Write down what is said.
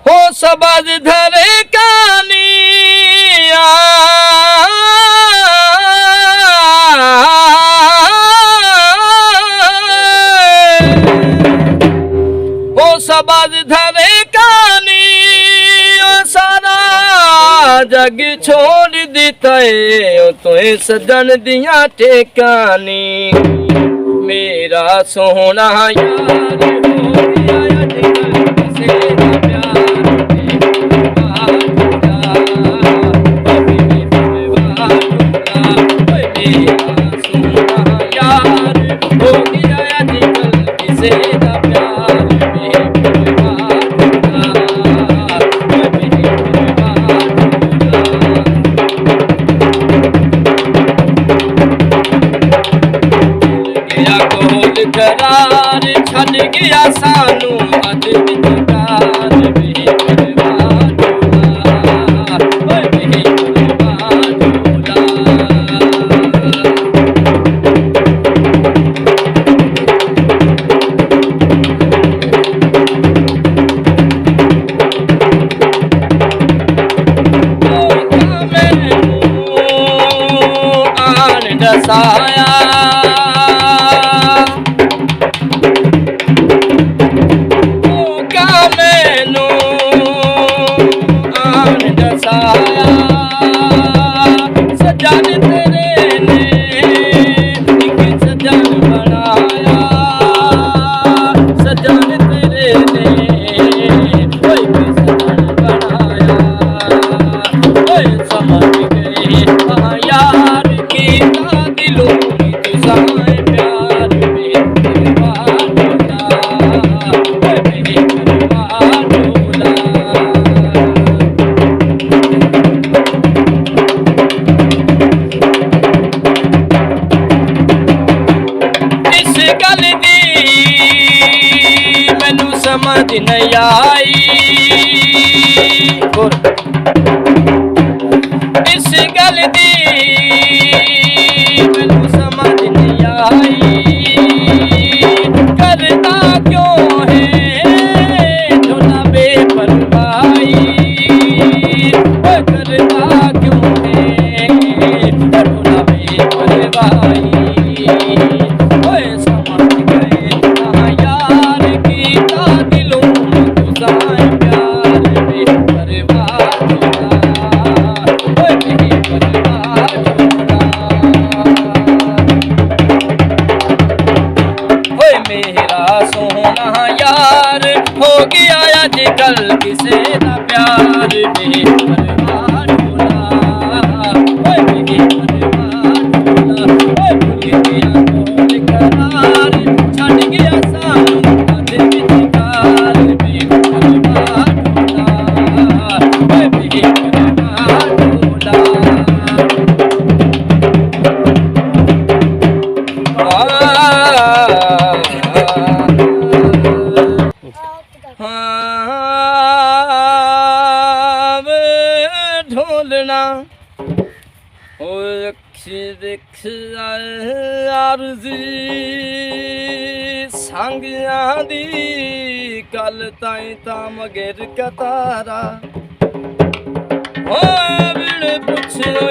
हो सबज धरे कानिया हो सबज धरे कानिया सारा जग छोड़ दिते तो सजन दिया टेकानी मेरा सोना यार हो गया अजकल किसे ना प्यार करार छड़ गया सानू अज विचकार आन दसाया सजन तेरे ने एक सजन बनाया सजन तेरे ने कोई सजन बनाया कोई समझ गए यार की दिलों की तुझाए प्यार में समझ नहीं आई इस गल दी मैनू समझ नहीं आई करता क्यों है ढोला बेपरवाही करता क्यों है ढोला बेपरवाही मेरा सोना यार हो गया आजकल किसे ना प्यार बेपरवाह ढोला भूल गया बोल करार छड़ गया सानू अज विचकार बेपरवाह ढोला ढोलना अर्जी संगिया दी कल ताई ताम गिर कतारा बिन पुछो